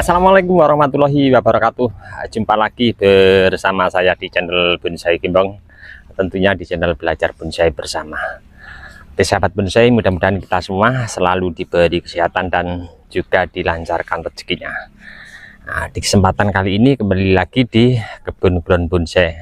Assalamualaikum warahmatullahi wabarakatuh. Jumpa lagi bersama saya di channel Bonsai Gembong, tentunya di channel Belajar Bonsai Bersama. Oke, sahabat bonsai, mudah-mudahan kita semua selalu diberi kesehatan dan juga dilancarkan rezekinya. Nah, di kesempatan kali ini kembali lagi di kebun ground bonsai,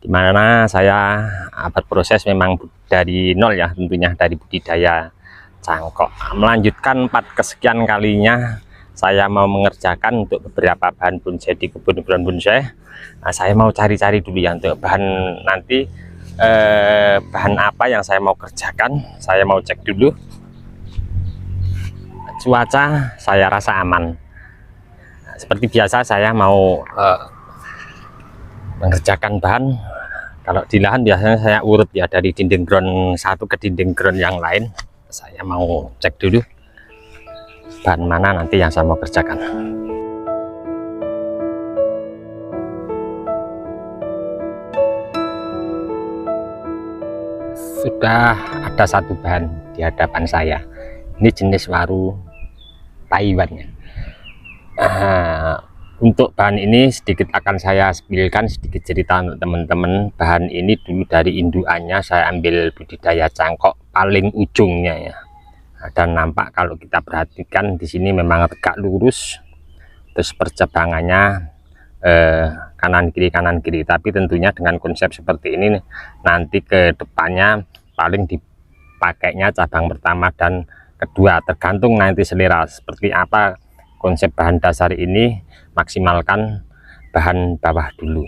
dimana saya berproses memang dari nol ya, tentunya dari budidaya cangkok. Melanjutkan 4 kesekian kalinya saya mau mengerjakan untuk beberapa bahan bonsai di kebun bonsai. Nah, saya mau cari-cari dulu ya untuk bahan nanti, bahan apa yang saya mau kerjakan. Saya mau cek dulu cuaca, saya rasa aman. Nah, seperti biasa saya mau mengerjakan bahan. Kalau di lahan biasanya saya urut ya, dari dinding ground satu ke dinding ground yang lain. Saya mau cek dulu bahan mana nanti yang saya mau kerjakan. Sudah ada satu bahan di hadapan saya. Ini jenis waru Taiwan ya. Untuk bahan ini sedikit akan saya spillkan sedikit cerita untuk teman-teman. Bahan ini dulu dari indukannya saya ambil budidaya cangkok paling ujungnya ya. Dan nampak kalau kita perhatikan di sini memang tegak lurus, terus percabangannya kanan kiri, tapi tentunya dengan konsep seperti ini nanti ke depannya paling dipakainya cabang pertama dan kedua, tergantung nanti selera seperti apa konsep bahan dasar ini. Maksimalkan bahan bawah dulu.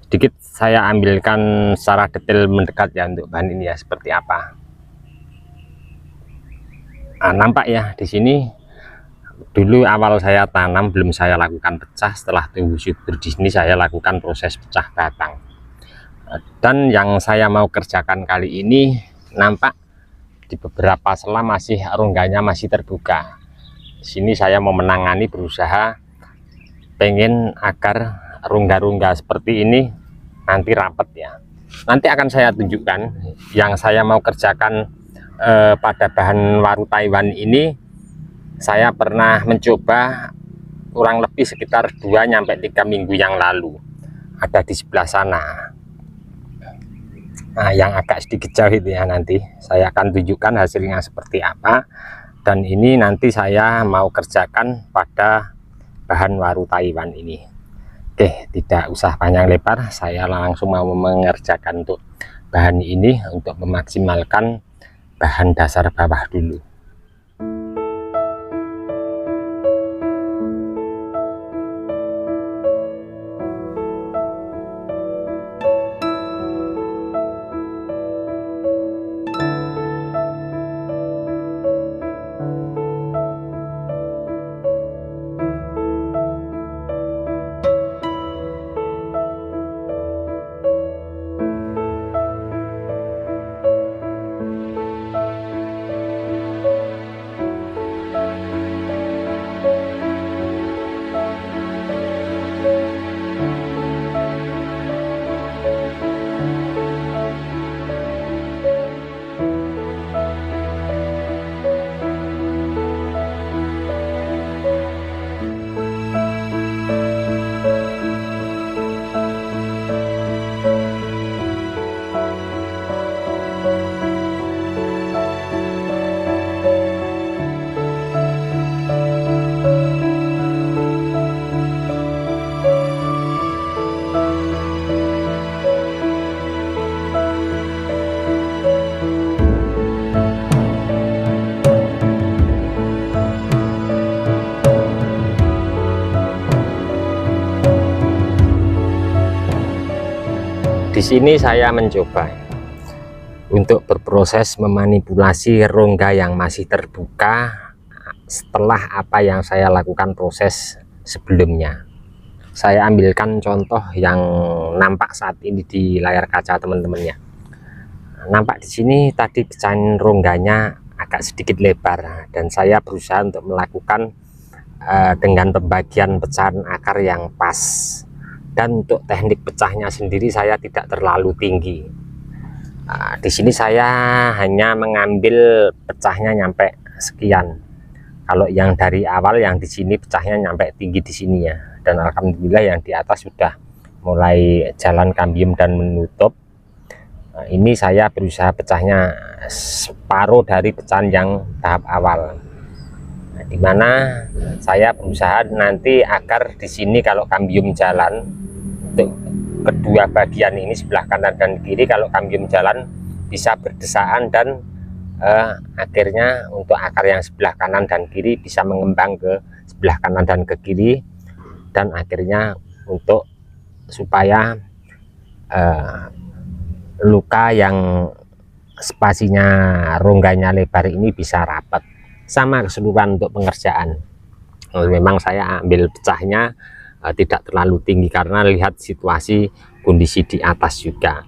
Sedikit saya ambilkan secara detail mendekat ya untuk bahan ini ya seperti apa. Nampak ya di sini dulu awal saya tanam belum saya lakukan pecah, setelah tumbuh subur di sini saya lakukan proses pecah batang. Dan yang saya mau kerjakan kali ini nampak di beberapa sela masih rongganya masih terbuka. Di sini saya mau menangani, berusaha pengen agar rongga-rongga seperti ini nanti rapat ya. Nanti akan saya tunjukkan yang saya mau kerjakan. Pada bahan waru Taiwan ini saya pernah mencoba kurang lebih sekitar 2-3 minggu yang lalu, ada di sebelah sana. Nah, yang agak sedikit jauh itu ya, nanti saya akan tunjukkan hasilnya seperti apa. Dan ini nanti saya mau kerjakan pada bahan waru Taiwan ini. Oke, tidak usah panjang lebar, saya langsung mau mengerjakan untuk bahan ini untuk memaksimalkan bahan dasar bawah dulu. Di sini saya mencoba untuk berproses memanipulasi rongga yang masih terbuka setelah apa yang saya lakukan proses sebelumnya. Saya ambilkan contoh yang nampak saat ini di layar kaca teman-teman ya. Nampak di sini tadi pecahan rongganya agak sedikit lebar dan saya berusaha untuk melakukan dengan pembagian pecahan akar yang pas. Dan untuk teknik pecahnya sendiri saya tidak terlalu tinggi. Di sini saya hanya mengambil pecahnya nyampe sekian. Kalau yang dari awal yang di sini pecahnya nyampe tinggi di sini ya, dan alhamdulillah yang di atas sudah mulai jalan kambium dan menutup. Nah, ini saya berusaha pecahnya separuh dari pecahan yang tahap awal. Nah, dimana saya berusaha nanti agar di sini kalau kambium jalan untuk kedua bagian ini sebelah kanan dan kiri, kalau kambium jalan bisa berdesaan dan akhirnya untuk akar yang sebelah kanan dan kiri bisa mengembang ke sebelah kanan dan ke kiri, dan akhirnya untuk supaya luka yang spasinya rongganya lebar ini bisa rapat. Sama keseluruhan untuk pengerjaan. Memang saya ambil pecahnya tidak terlalu tinggi karena lihat situasi kondisi di atas juga.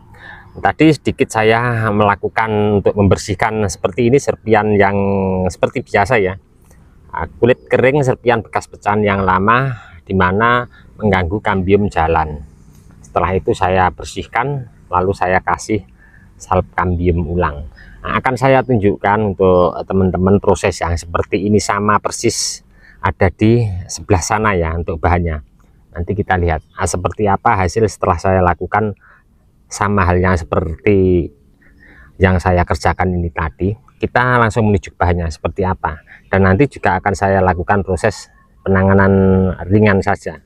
Tadi sedikit saya melakukan untuk membersihkan seperti ini, serpian yang seperti biasa ya, kulit kering, serpian bekas pecahan yang lama dimana mengganggu kambium jalan. Setelah itu saya bersihkan, lalu saya kasih salep kambium ulang. Nah, akan saya tunjukkan untuk teman-teman proses yang seperti ini, sama persis ada di sebelah sana ya untuk bahannya. Nanti kita lihat seperti apa hasil setelah saya lakukan, sama halnya seperti yang saya kerjakan ini tadi. Kita langsung menuju bahannya seperti apa, dan nanti juga akan saya lakukan proses penanganan ringan saja.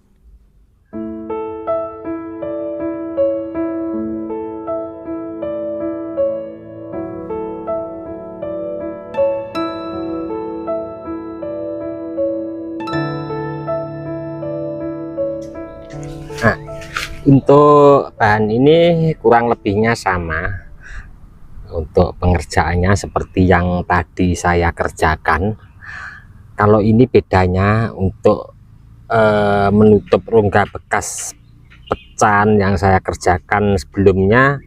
Nah, untuk bahan ini kurang lebihnya sama. Untuk pengerjaannya seperti yang tadi saya kerjakan. Kalau ini bedanya untuk menutup rongga bekas pecahan yang saya kerjakan sebelumnya,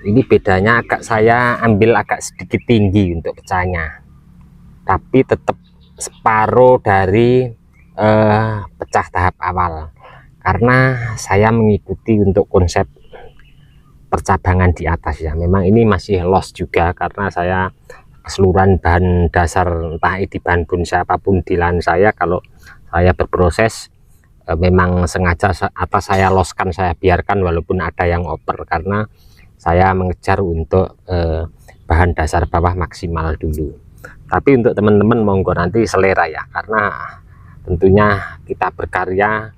ini bedanya saya ambil agak sedikit tinggi untuk pecahnya, tapi tetap separuh dari pecah tahap awal, karena saya mengikuti untuk konsep percabangan di atas ya. Memang ini masih loss juga karena saya keseluruhan bahan dasar, entah di bahan bonsai apapun di lahan saya, kalau saya berproses memang sengaja atas saya loskan, saya biarkan walaupun ada yang oper, karena saya mengejar untuk bahan dasar bawah maksimal dulu. Tapi untuk teman-teman monggo nanti selera ya, karena tentunya kita berkarya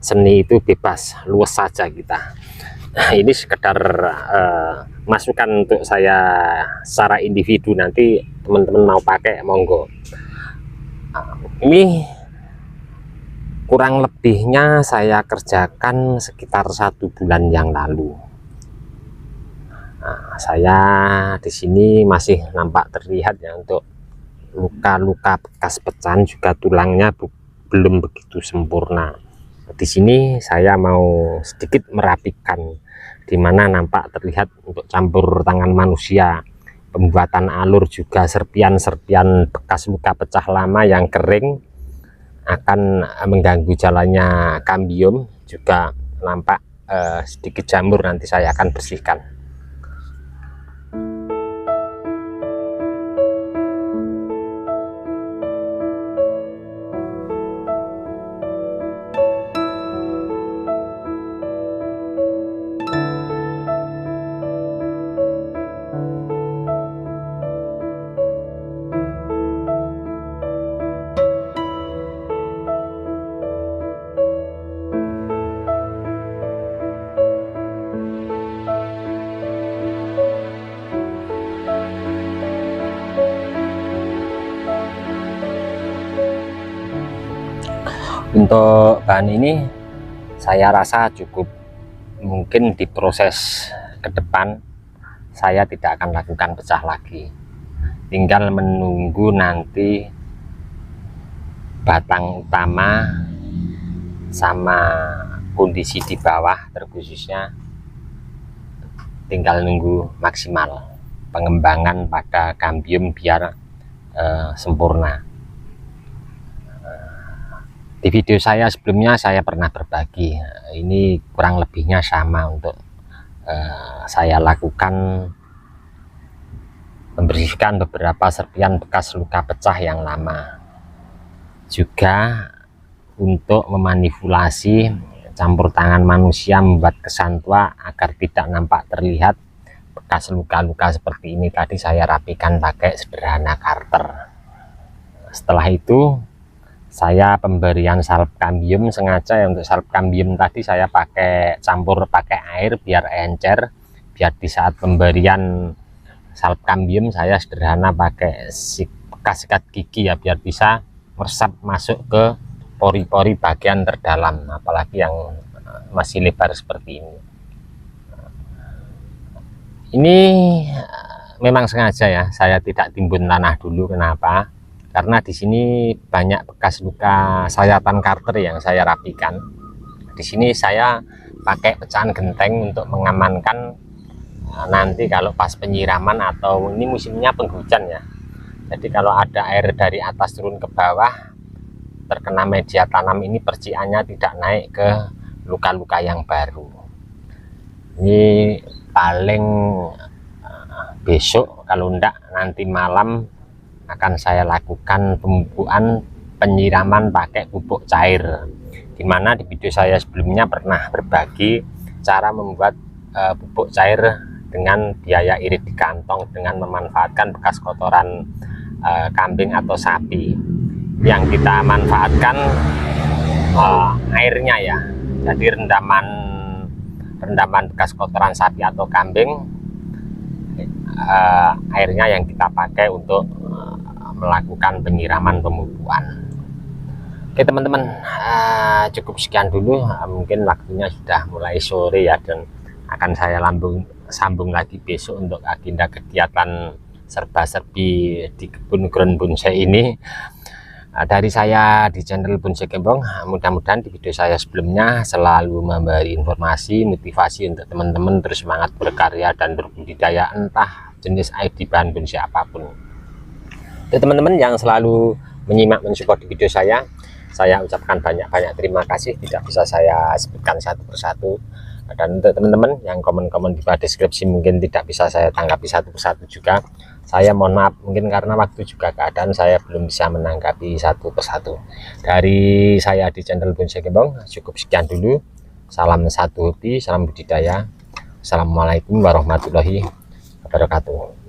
seni itu bebas, luas saja kita. Nah, ini sekedar masukan untuk saya secara individu, nanti teman-teman mau pakai monggo. Ini kurang lebihnya saya kerjakan sekitar 1 bulan yang lalu. Nah, saya di sini masih nampak terlihat ya untuk luka-luka bekas pecahan, juga tulangnya belum begitu sempurna. Di sini saya mau sedikit merapikan, dimana nampak terlihat untuk campur tangan manusia, pembuatan alur, juga serpian-serpian bekas luka pecah lama yang kering akan mengganggu jalannya kambium, juga nampak sedikit jamur, nanti saya akan bersihkan. Untuk bahan ini saya rasa cukup, mungkin di proses ke depan saya tidak akan lakukan pecah lagi, tinggal menunggu nanti batang utama sama kondisi di bawah terkhususnya, tinggal nunggu maksimal pengembangan pada kambium biar sempurna. Di video saya sebelumnya saya pernah berbagi, ini kurang lebihnya sama untuk saya lakukan membersihkan beberapa serpian bekas luka pecah yang lama. juga untuk memanipulasi campur tangan manusia membuat kesan tua agar tidak nampak terlihat bekas luka-luka seperti ini. Tadi saya rapikan pakai sederhana karter. Setelah itu saya pemberian salep kambium, sengaja ya untuk salep kambium tadi saya campur pakai air biar encer, biar di saat pemberian salep kambium saya sederhana pakai bekas sikat gigi ya, biar bisa meresap masuk ke pori-pori bagian terdalam, apalagi yang masih lebar seperti ini. Ini memang sengaja ya, saya tidak timbun tanah dulu. Kenapa? Karena di sini banyak bekas luka sayatan karter yang saya rapikan. Di sini saya pakai pecahan genteng untuk mengamankan nanti kalau pas penyiraman, atau ini musimnya penghujan ya. Jadi kalau ada air dari atas turun ke bawah terkena media tanam ini, percikannya tidak naik ke luka-luka yang baru. Ini paling besok, kalau enggak nanti malam akan saya lakukan pemupukan penyiraman pakai pupuk cair, dimana di video saya sebelumnya pernah berbagi cara membuat pupuk cair dengan biaya irit di kantong dengan memanfaatkan bekas kotoran kambing atau sapi. Yang kita manfaatkan airnya ya, jadi rendaman bekas kotoran sapi atau kambing, airnya yang kita pakai untuk melakukan penyiraman pemupukan. Oke teman-teman, cukup sekian dulu, mungkin waktunya sudah mulai sore ya, dan akan saya sambung lagi besok untuk agenda kegiatan serba-serbi di kebun ground bonsai ini. Dari saya di channel Bonsai Gembong, mudah-mudahan di video saya sebelumnya selalu memberi informasi, motivasi untuk teman-teman terus semangat berkarya dan berbudidaya, entah jenis ID bahan bonsai apapun. Untuk teman-teman yang selalu menyimak mensupport di video saya ucapkan banyak-banyak terima kasih, tidak bisa saya sebutkan satu persatu. Dan untuk teman-teman yang komen-komen di bawah deskripsi mungkin tidak bisa saya tanggapi satu persatu juga, saya mohon maaf, mungkin karena waktu juga keadaan saya belum bisa menanggapi satu persatu. Dari saya di channel Bonsai Gembong cukup sekian dulu. Salam satu hobi, salam budidaya. Assalamualaikum warahmatullahi wabarakatuh.